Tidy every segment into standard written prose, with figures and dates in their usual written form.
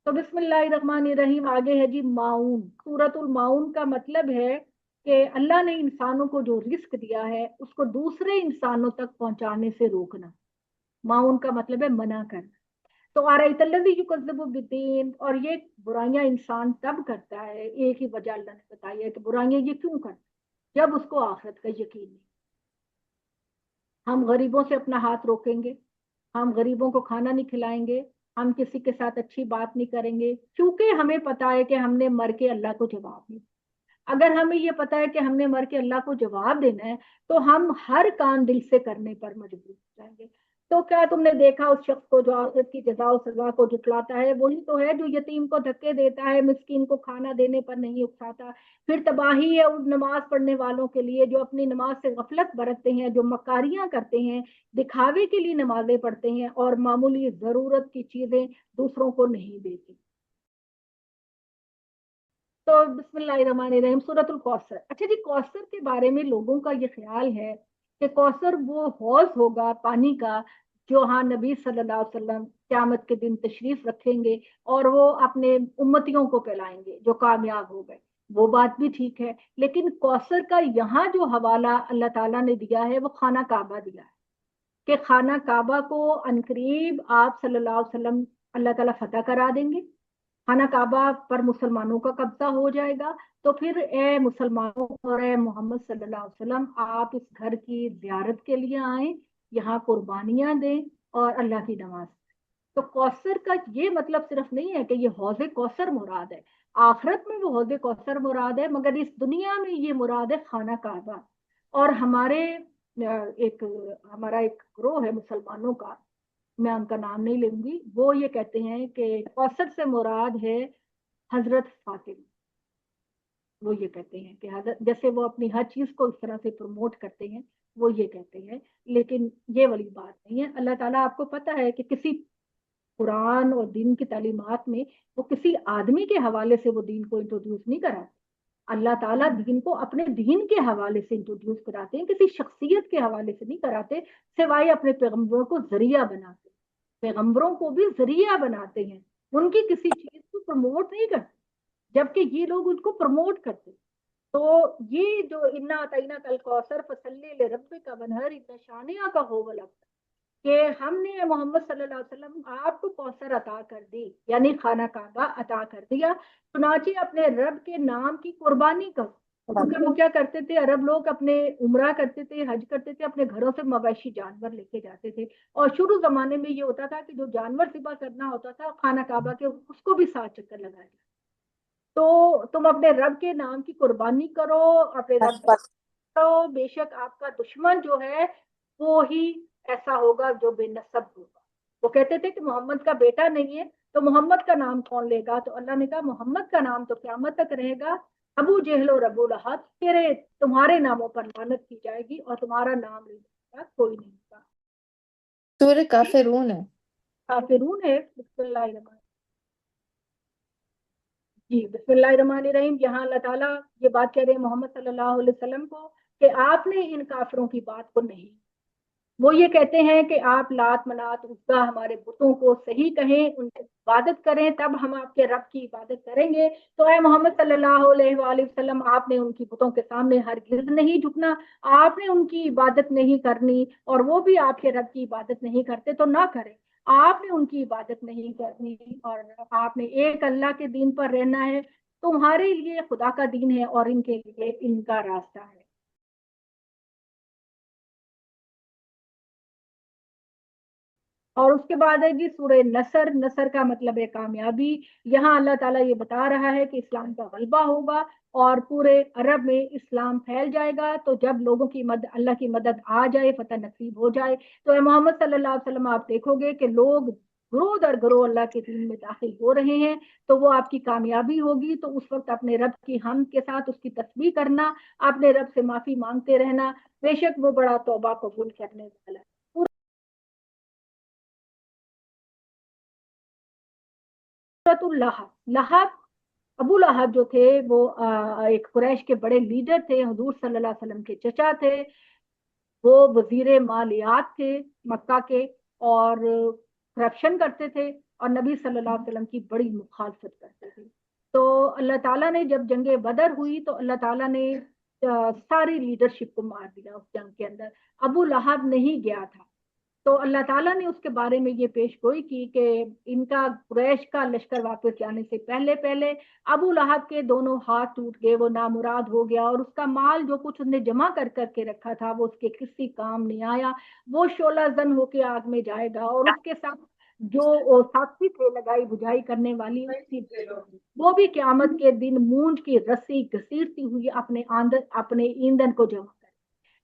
تو بسم اللہ الرحمن الرحیم آگے ہے جی معاون. سورۃ المعون کا مطلب ہے کہ اللہ نے انسانوں کو جو رزق دیا ہے اس کو دوسرے انسانوں تک پہنچانے سے روکنا. معاون کا مطلب ہے منع کرنا. تو آرایت الذی یکذب بالدین، اور یہ برائیاں انسان تب کرتا ہے، ایک ہی وجہ اللہ نے بتائی ہے کہ برائیاں یہ کیوں کرتا ہے، جب اس کو آخرت کا یقین نہیں. ہم غریبوں سے اپنا ہاتھ روکیں گے، ہم غریبوں کو کھانا نہیں کھلائیں گے، ہم کسی کے ساتھ اچھی بات نہیں کریں گے، کیونکہ ہمیں پتا ہے کہ ہم نے مر کے اللہ کو جواب نہیں. اگر ہمیں یہ پتا ہے کہ ہم نے مر کے اللہ کو جواب دینا ہے تو ہم ہر کام دل سے کرنے پر مجبور ہو جائیں گے. تو کیا تم نے دیکھا اس شخص کو جو آخرت کی جزا و سزا کو جٹلاتا ہے؟ وہی تو ہے جو یتیم کو دھکے دیتا ہے، مسکین کو کھانا دینے پر نہیں اکساتا. پھر تباہی ہے ان نماز پڑھنے والوں کے لیے جو اپنی نماز سے غفلت برتتے ہیں، جو مکاریاں کرتے ہیں، دکھاوے کے لیے نمازیں پڑھتے ہیں اور معمولی ضرورت کی چیزیں دوسروں کو نہیں دیتے. تو بسم اللہ الرحمن الرحیم سورۃ الکوثر. اچھا جی، کوثر کے بارے میں لوگوں کا یہ خیال ہے کہ کوثر وہ حوض ہوگا پانی کا جو ہاں نبی صلی اللہ علیہ وسلم قیامت کے دن تشریف رکھیں گے اور وہ اپنے امتیوں کو پلائیں گے جو کامیاب ہو گئے. وہ بات بھی ٹھیک ہے، لیکن کوثر کا یہاں جو حوالہ اللہ تعالیٰ نے دیا ہے وہ خانہ کعبہ دیا ہے کہ خانہ کعبہ کو عنقریب آپ صلی اللہ علیہ وسلم اللہ تعالیٰ فتح کرا دیں گے، خانہ کعبہ پر مسلمانوں کا قبضہ ہو جائے گا. تو پھر اے مسلمانوں اور اے محمد صلی اللہ علیہ وسلم، آپ اس گھر کی زیارت کے لیے آئیں، یہاں قربانیاں دیں اور اللہ کی نماز. تو کوثر کا یہ مطلب صرف نہیں ہے کہ یہ حوض کوثر مراد ہے، آخرت میں وہ حوض کوثر مراد ہے، مگر اس دنیا میں یہ مراد ہے خانہ کعبہ. اور ایک ہمارا ایک گروہ ہے مسلمانوں کا، میں ان کا نام نہیں لوں گی، وہ یہ کہتے ہیں کہ کوثر سے مراد ہے حضرت فاطمہ. وہ یہ کہتے ہیں کہ حضرت، جیسے وہ اپنی ہر چیز کو اس طرح سے پروموٹ کرتے ہیں، وہ یہ کہتے ہیں. لیکن یہ والی بات نہیں ہے. اللہ تعالیٰ آپ کو پتا ہے کہ کسی قرآن اور دین کی تعلیمات میں وہ کسی آدمی کے حوالے سے وہ دین کو انٹروڈیوس نہیں کراتے. اللہ تعالیٰ دین کو اپنے دین کے حوالے سے انٹروڈیوس کراتے ہیں، کسی شخصیت کے حوالے سے نہیں کراتے، سوائے اپنے پیغمبروں کو ذریعہ بناتے. پیغمبروں کو بھی ذریعہ بناتے ہیں، ان کی کسی چیز کو پروموٹ نہیں کرتے، جبکہ یہ لوگ ان کو پروموٹ کرتے. تو یہ جو انا اطعینا کل کوثر فصلی لربک ونہر، اتنا شانیہ کا ہو والا کہ ہم نے محمد صلی اللہ علیہ وسلم آپ کو کوثر عطا کر دی، یعنی خانہ کعبہ عطا کر دیا، چنانچہ اپنے رب کے نام کی قربانی کرو. کیونکہ وہ کیا کرتے تھے، عرب لوگ اپنے عمرہ کرتے تھے، حج کرتے تھے، اپنے گھروں سے مویشی جانور لے کے جاتے تھے. اور شروع زمانے میں یہ ہوتا تھا کہ جو جانور ذبح کرنا ہوتا تھا خانہ کعبہ کے اس کو بھی 7 چکر لگائے. تو تم اپنے رب کے نام کی قربانی کرو، اپنے رب کی کرو، بے شک آپ کا دشمن جو ہے وہ ہی ایسا ہوگا جو بے نسب ہوگا. وہ کہتے تھے کہ محمد کا بیٹا نہیں ہے تو محمد کا نام کون لے گا؟ تو اللہ نے کہا محمد کا نام تو قیامت تک رہے گا. ابو جہل اور ابو لہب تمہارے ناموں پر لعنت کی جائے گی اور تمہارا نام لینے کا کوئی نہیں ہوگا. سورہ کافرون ہے. کافرون ہے. بسم اللہ الرحمن جی بسم اللہ الرحمن الرحیم. یہاں اللہ تعالیٰ یہ بات کہہ رہے ہیں محمد صلی اللہ علیہ وسلم کو کہ آپ نے ان کافروں کی بات کو نہیں. وہ یہ کہتے ہیں کہ آپ لات منات عزا ہمارے بتوں کو صحیح کہیں، ان کی عبادت کریں، تب ہم آپ کے رب کی عبادت کریں گے. تو اے محمد صلی اللہ علیہ وآلہ وسلم، آپ نے ان کی بتوں کے سامنے ہرگز نہیں جھکنا، آپ نے ان کی عبادت نہیں کرنی، اور وہ بھی آپ کے رب کی عبادت نہیں کرتے تو نہ کریں. آپ نے ان کی عبادت نہیں کرنی اور آپ نے ایک اللہ کے دین پر رہنا ہے. تمہارے لیے خدا کا دین ہے اور ان کے لیے ان کا راستہ ہے. اور اس کے بعد ہے جی سورہ نصر. نصر کا مطلب ہے کامیابی. یہاں اللہ تعالیٰ یہ بتا رہا ہے کہ اسلام کا غلبہ ہوگا اور پورے عرب میں اسلام پھیل جائے گا. تو جب لوگوں کی مدد، اللہ کی مدد آ جائے، فتح نصیب ہو جائے، تو اے محمد صلی اللہ علیہ وسلم آپ دیکھو گے کہ لوگ گروہ در گروہ اللہ کے دین میں داخل ہو رہے ہیں. تو وہ آپ کی کامیابی ہوگی. تو اس وقت اپنے رب کی حمد کے ساتھ اس کی تسبیح کرنا، اپنے رب سے معافی مانگتے رہنا، بے شک وہ بڑا توبہ قبول کرنے والا ہے. لہب، ابو لہب جو تھے وہ ایک قریش کے بڑے لیڈر تھے، حضور صلی اللہ علیہ وسلم کے چچا تھے. وہ وزیر مالیات تھے مکہ کے، اور کرپشن کرتے تھے اور نبی صلی اللہ علیہ وسلم کی بڑی مخالفت کرتے تھے. تو اللہ تعالیٰ نے جب جنگ بدر ہوئی تو اللہ تعالیٰ نے ساری لیڈرشپ کو مار دیا اس جنگ کے اندر. ابو لہب نہیں گیا تھا. تو اللہ تعالیٰ نے اس کے بارے میں یہ پیش گوئی کی کہ ان کا قریش کا لشکر واپس جانے سے پہلے پہلے ابو لہب کے دونوں ہاتھ ٹوٹ گئے, وہ نامراد ہو گیا, اور اس کا مال جو کچھ اس نے جمع کر کر کے رکھا تھا وہ اس کے کسی کام نہیں آیا. وہ شعلہ زن ہو کے آگ میں جائے گا, اور اس کے ساتھ جو ساتھی تھے لگائی بجھائی کرنے والی وہ بھی قیامت کے دن مونج کی رسی گھسیٹتی ہوئی اپنے ایندھن کو جمع کر.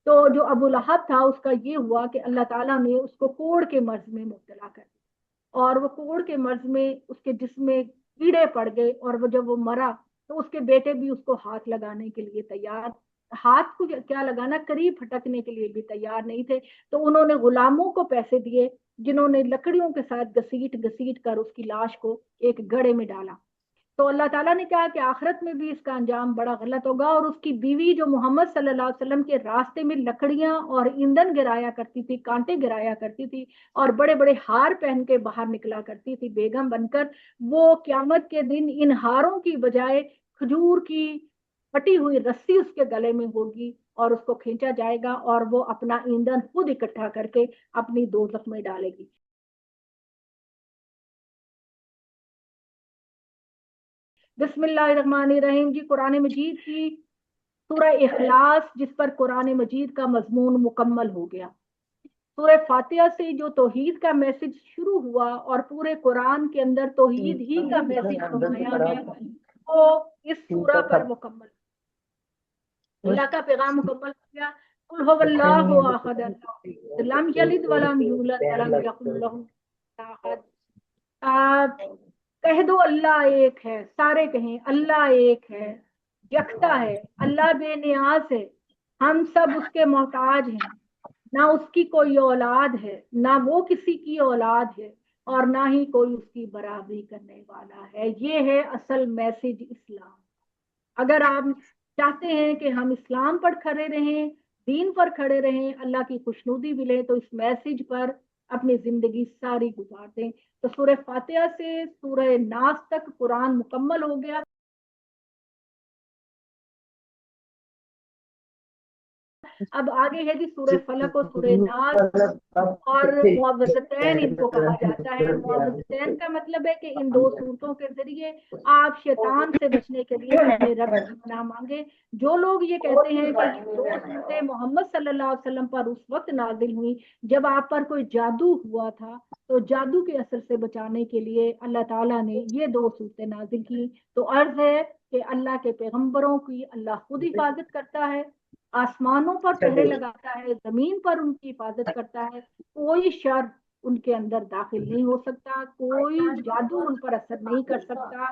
تو جو ابو لہب تھا اس کا یہ ہوا کہ اللہ تعالیٰ نے اس کو کوڑ کے مرض میں مبتلا کر دیا, اور وہ کوڑ کے مرض میں اس کے جسم میں کیڑے پڑ گئے, اور وہ جب وہ مرا تو اس کے بیٹے بھی اس کو ہاتھ لگانے کے لیے تیار, ہاتھ کو کیا لگانا, قریب پھٹکنے کے لیے بھی تیار نہیں تھے. تو انہوں نے غلاموں کو پیسے دیے جنہوں نے لکڑیوں کے ساتھ گھسیٹ کر اس کی لاش کو ایک گڑھے میں ڈالا. تو اللہ تعالیٰ نے کہا کہ آخرت میں بھی اس کا انجام بڑا غلط ہوگا, اور اس کی بیوی جو محمد صلی اللہ علیہ وسلم کے راستے میں لکڑیاں اور ایندھن گرایا کرتی تھی, کانٹے گرایا کرتی تھی, اور بڑے بڑے ہار پہن کے باہر نکلا کرتی تھی بیگم بن کر, وہ قیامت کے دن ان ہاروں کی بجائے کھجور کی پٹی ہوئی رسی اس کے گلے میں ہوگی, اور اس کو کھینچا جائے گا, اور وہ اپنا ایندھن خود اکٹھا کر کے اپنی دوزخ میں ڈالے گی. بسم اللہ الرحمن الرحیم. جی قرآن مجید کی سورہ اخلاص جس پر قرآن مجید کا مضمون مکمل ہو گیا. سورہ فاتحہ سے جو توحید کا میسج شروع ہوا اور پورے قرآن کے اندر توحید ہی کا میسج سنایا گیا وہ اس سورہ پر مکمل. اللہ کا پیغام مکمل ہو گیا. قل هو اللہ احد لم یلد ولم یولد ولم یکن له کفوا احد. کہہ دو اللہ ایک ہے, سارے کہیں اللہ ایک ہے, یکتا ہے, اللہ بے نیاز ہے, ہم سب اس کے محتاج ہیں, نہ اس کی کوئی اولاد ہے, نہ وہ کسی کی اولاد ہے, اور نہ ہی کوئی اس کی برابری کرنے والا ہے. یہ ہے اصل میسج اسلام. اگر آپ چاہتے ہیں کہ ہم اسلام پر کھڑے رہیں, دین پر کھڑے رہیں, اللہ کی خوشنودی ملے, تو اس میسج پر اپنی زندگی ساری گزار دیں. تو سورہ فاتحہ سے سورہ ناس تک قرآن مکمل ہو گیا. اب آگے ہے جی سورہ فلق اور سورہ ناس, اور معوذتین ان کو کہا جاتا ہے. معوذتین کا مطلب ہے کہ ان دو صورتوں کے ذریعے آپ شیطان سے بچنے کے لیے اپنے رب کی پناہ مانگے. جو لوگ یہ کہتے ہیں کہ یہ دو صورتیں محمد صلی اللہ علیہ وسلم پر اس وقت نازل ہوئی جب آپ پر کوئی جادو ہوا تھا, تو جادو کے اثر سے بچانے کے لیے اللہ تعالیٰ نے یہ دو صورتیں نازل کی. تو عرض ہے کہ اللہ کے پیغمبروں کی اللہ خود حفاظت کرتا ہے, آسمانوں پر پہرے لگاتا ہے, زمین پر ان کی حفاظت کرتا ہے. کوئی شر ان کے اندر داخل نہیں ہو سکتا, کوئی جادو ان پر اثر نہیں کر سکتا.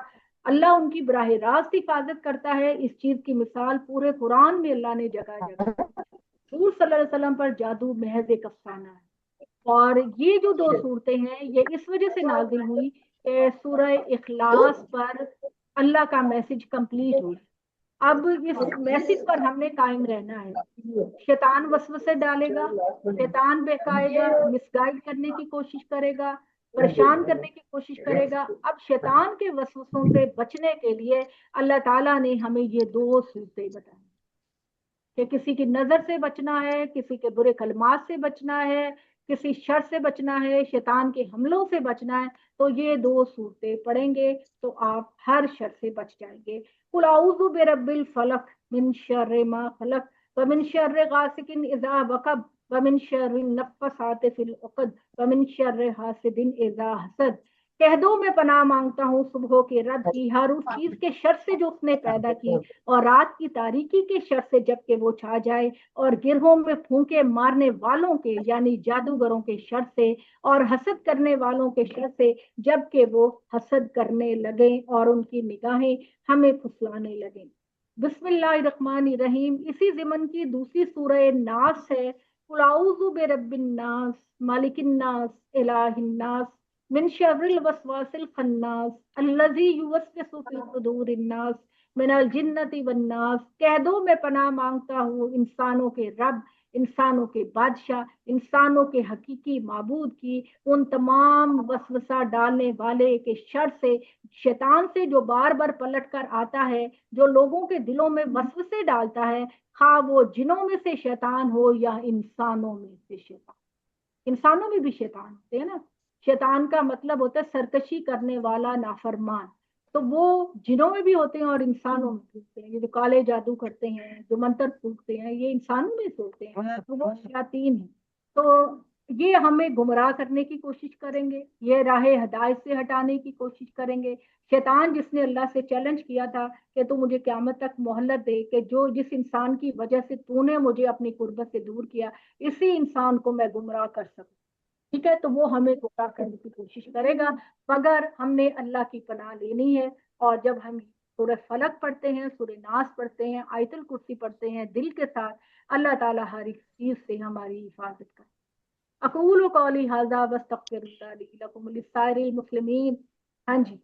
اللہ ان کی براہ راست حفاظت کرتا ہے. اس چیز کی مثال پورے قرآن میں اللہ نے جگہ جگہ حضور صلی اللہ علیہ وسلم پر جادو محض ایک افسانہ ہے. اور یہ جو دو صورتیں ہیں یہ اس وجہ سے نازل ہوئی کہ سورہ اخلاص پر اللہ کا میسج کمپلیٹ ہو. اب اس میسج پر ہم نے قائم رہنا ہے. شیطان وسوسے ڈالے گا, شیطان بہکائے گا, مس گائیڈ کرنے کی کوشش کرے گا, پریشان کرنے کی کوشش کرے گا. اب شیطان کے وسوسوں سے بچنے کے لیے اللہ تعالیٰ نے ہمیں یہ دو صورتیں بتائیں کہ کسی کی نظر سے بچنا ہے, کسی کے برے کلمات سے بچنا ہے, کسی شر سے بچنا ہے, شیطان کے حملوں سے بچنا ہے, تو یہ دو صورتیں پڑھیں گے تو آپ ہر شر سے بچ جائیں گے. قل اعوذ برب الفلق من شر ما خلق ومن شر غاسق اذا وقب ومن شر النفاثات في العقد ومن شر حاسد اذا حسد. کہہ دو میں پناہ مانگتا ہوں صبح کے رب کی ہر اس چیز کے شر سے جو اس نے پیدا کی, اور رات کی تاریکی کے شر سے جب کہ وہ چھا جائے, اور گرہوں میں پھونکے مارنے والوں کے یعنی جادوگروں کے شر سے, اور حسد کرنے والوں کے شر سے جب کہ وہ حسد کرنے لگیں اور ان کی نگاہیں ہمیں پھسلانے لگیں. بسم اللہ الرحمن الرحیم اسی ضمن کی دوسری سورہ ناس ہے. قل اعوذ برب الناس مالک الناس الہ الناس من شر الوسواس الخناس الذی یوسوس فی صدور الناس من الجنۃ والناس. کہہ دو میں پناہ مانگتا ہوں انسانوں کے رب انسانوں کے بادشاہ، انسانوں کے حقیقی معبود کی ان تمام وسوسہ ڈالنے والے کے شر سے، شیطان سے جو بار بار پلٹ کر آتا ہے، جو لوگوں کے دلوں میں وسوسے ڈالتا ہے، خواہ وہ جنوں میں سے شیطان ہو یا انسانوں میں سے شیطان۔ انسانوں میں بھی شیطان ہوتے ہیں نا، شیطان کا مطلب ہوتا ہے سرکشی کرنے والا، نافرمان، تو وہ جنوں میں بھی ہوتے ہیں اور انسانوں میں بھی ہوتے ہیں۔ یہ جو کالے جادو کرتے ہیں، جو منتر پھونکتے ہیں، یہ انسانوں میں سے ہوتے ہیں، تو وہ شیاطین ہیں۔ تو یہ ہمیں گمراہ کرنے کی کوشش کریں گے، یہ راہ ہدایت سے ہٹانے کی کوشش کریں گے۔ شیطان جس نے اللہ سے چیلنج کیا تھا کہ تو مجھے قیامت تک مہلت دے، کہ جس انسان کی وجہ سے تو نے مجھے اپنی قربت سے دور کیا، اسی انسان کو میں گمراہ کر سکوں، ٹھیک ہے، تو وہ ہمیں گمراہ کرنے کی کوشش کرے گا، مگر ہم نے اللہ کی پناہ لینی ہے۔ اور جب ہم سورہ فلق پڑھتے ہیں، سورہ ناس پڑھتے ہیں، آیت الکرسی پڑھتے ہیں دل کے ساتھ، اللہ تعالیٰ ہر ایک چیز سے ہماری حفاظت کرے۔ اقول قولی ھذا واستغفر اللہ لی ولکم ولسائر المسلمین۔ ہاں جی